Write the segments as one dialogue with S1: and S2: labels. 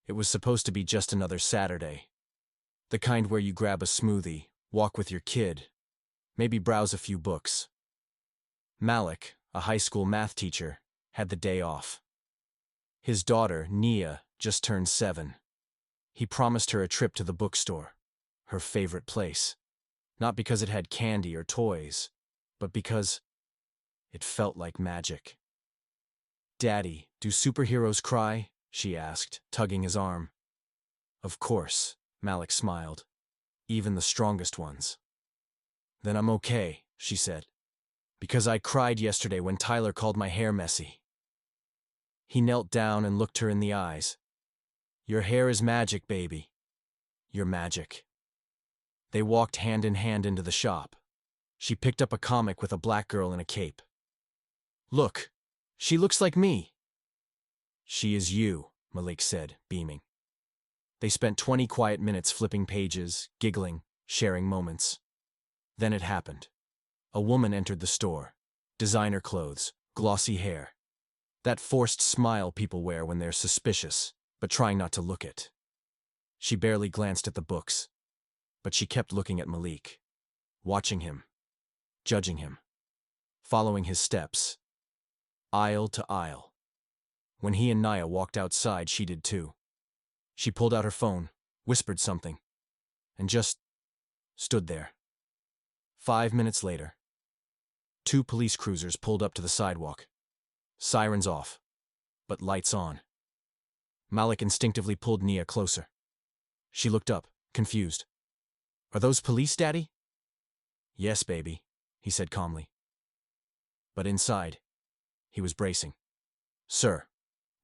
S1: It was supposed to be just another Saturday. The kind where you grab a smoothie, walk with your kid, maybe browse a few books. Malik, a high school math teacher, had the day off. His daughter, Nia, just turned 7. He promised her a trip to the bookstore, her favorite place. Not because it had candy or toys, but because it felt like magic. "Daddy, do superheroes cry?" she asked, tugging his arm. "Of course," Malik smiled. "Even the strongest ones." "Then I'm okay," she said. "Because I cried yesterday when Tyler called my hair messy." He knelt down and looked her in the eyes. "Your hair is magic, baby. You're magic." They walked hand in hand into the shop. She picked up a comic with a black girl in a cape. "Look, she looks like me." "She is you," Malik said, beaming. They spent 20 quiet minutes flipping pages, giggling, sharing moments. Then it happened. A woman entered the store. Designer clothes, glossy hair. That forced smile people wear when they're suspicious, but trying not to look it. She barely glanced at the books, but she kept looking at Malik, watching him, judging him, following his steps, aisle to aisle. When he and Nia walked outside, she did too. She pulled out her phone, whispered something, and just stood there. 5 minutes later, 2 police cruisers pulled up to the sidewalk. Sirens off, but lights on. Malik instinctively pulled Nia closer. She looked up, confused. "Are those police, Daddy?" "Yes, baby," he said calmly. But inside, he was bracing. "Sir,"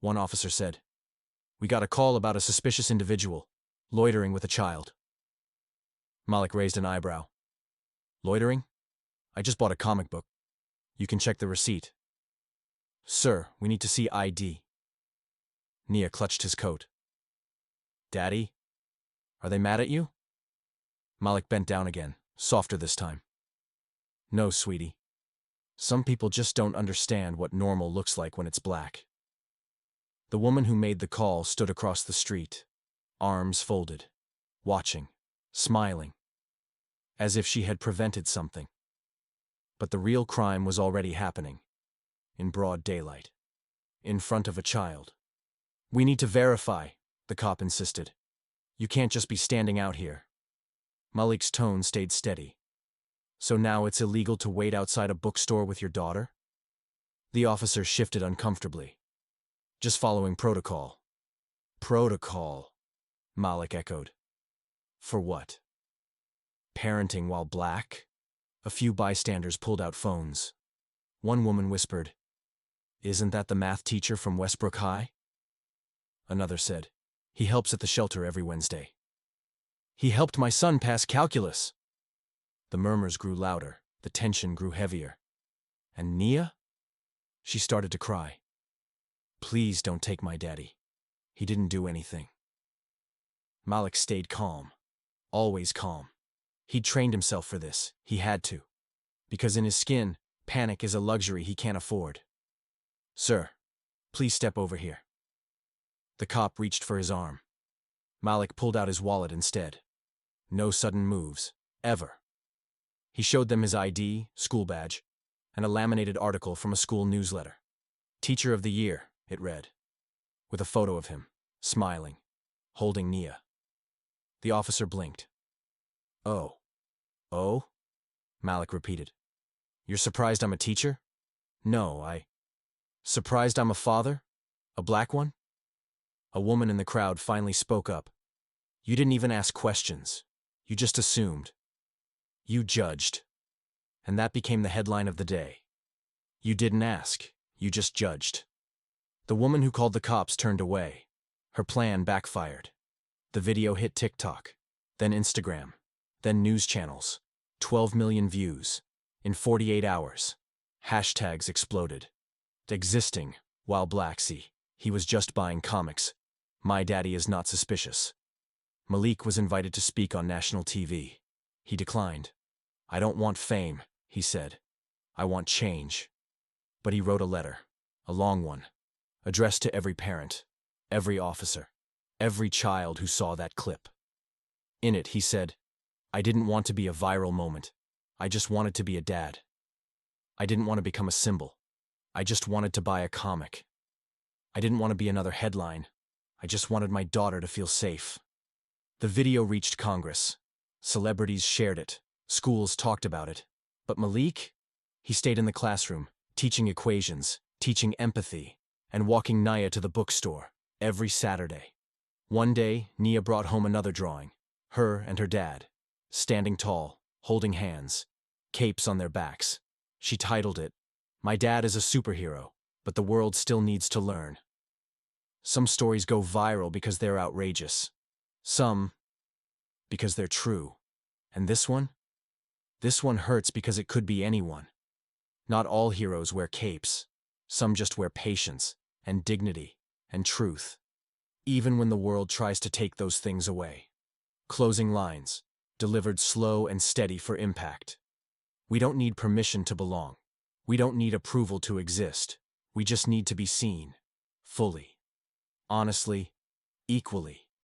S1: one officer said, "we got a call about a suspicious individual, loitering with a child." Malik raised an eyebrow. "Loitering? I just bought a comic book. You can check the receipt." "Sir, we need to see ID." Nia clutched his coat. "Daddy, are they mad at you?" Malik bent down again, softer this time. "No, sweetie. Some people just don't understand what normal looks like when it's black." The woman who made the call stood across the street, arms folded, watching, smiling, as if she had prevented something. But the real crime was already happening, in broad daylight, in front of a child. "We need to verify," the cop insisted. "You can't just be standing out here." Malik's tone stayed steady. "So now it's illegal to wait outside a bookstore with your daughter?" The officer shifted uncomfortably. "Just following protocol." "Protocol," Malik echoed. "For what? Parenting while black?" A few bystanders pulled out phones. One woman whispered, "Isn't that the math teacher from Westbrook High?" Another said, "He helps at the shelter every Wednesday." "He helped my son pass calculus." The murmurs grew louder, the tension grew heavier. "And Nia?" She started to cry. "Please don't take my daddy. He didn't do anything." Malik stayed calm, always calm. He'd trained himself for this, he had to. Because in his skin, panic is a luxury he can't afford. "Sir, please step over here." The cop reached for his arm. Malik pulled out his wallet instead. No sudden moves, ever. He showed them his ID, school badge, and a laminated article from a school newsletter. "Teacher of the Year," it read, with a photo of him, smiling, holding Nia. The officer blinked. "Oh. Oh?" Malik repeated. "You're surprised I'm a teacher?" "No, Surprised I'm a father? A black one?" A woman in the crowd finally spoke up. "You didn't even ask questions. You just assumed. You judged." And that became the headline of the day. You didn't ask, you just judged. The woman who called the cops turned away. Her plan backfired. The video hit TikTok, then Instagram, then news channels. 12 million views. In 48 hours. Hashtags exploded. Existing, while black. See, he was just buying comics. My daddy is not suspicious. Malik was invited to speak on national TV. He declined. "I don't want fame," he said. "I want change." But he wrote a letter, a long one, addressed to every parent, every officer, every child who saw that clip. In it, he said, "I didn't want to be a viral moment. I just wanted to be a dad. I didn't want to become a symbol. I just wanted to buy a comic. I didn't want to be another headline. I just wanted my daughter to feel safe." The video reached Congress. Celebrities shared it. Schools talked about it. But Malik? He stayed in the classroom, teaching equations, teaching empathy, and walking Naya to the bookstore every Saturday. One day, Nia brought home another drawing, her and her dad, standing tall, holding hands, capes on their backs. She titled it, "My Dad is a Superhero, but the World Still Needs to Learn." Some stories go viral because they're outrageous. Some because they're true. And this one? This one hurts because it could be anyone. Not all heroes wear capes. Some just wear patience, and dignity, and truth. Even when the world tries to take those things away. Closing lines, delivered slow and steady for impact. We don't need permission to belong. We don't need approval to exist. We just need to be seen. Fully. Honestly. Equally.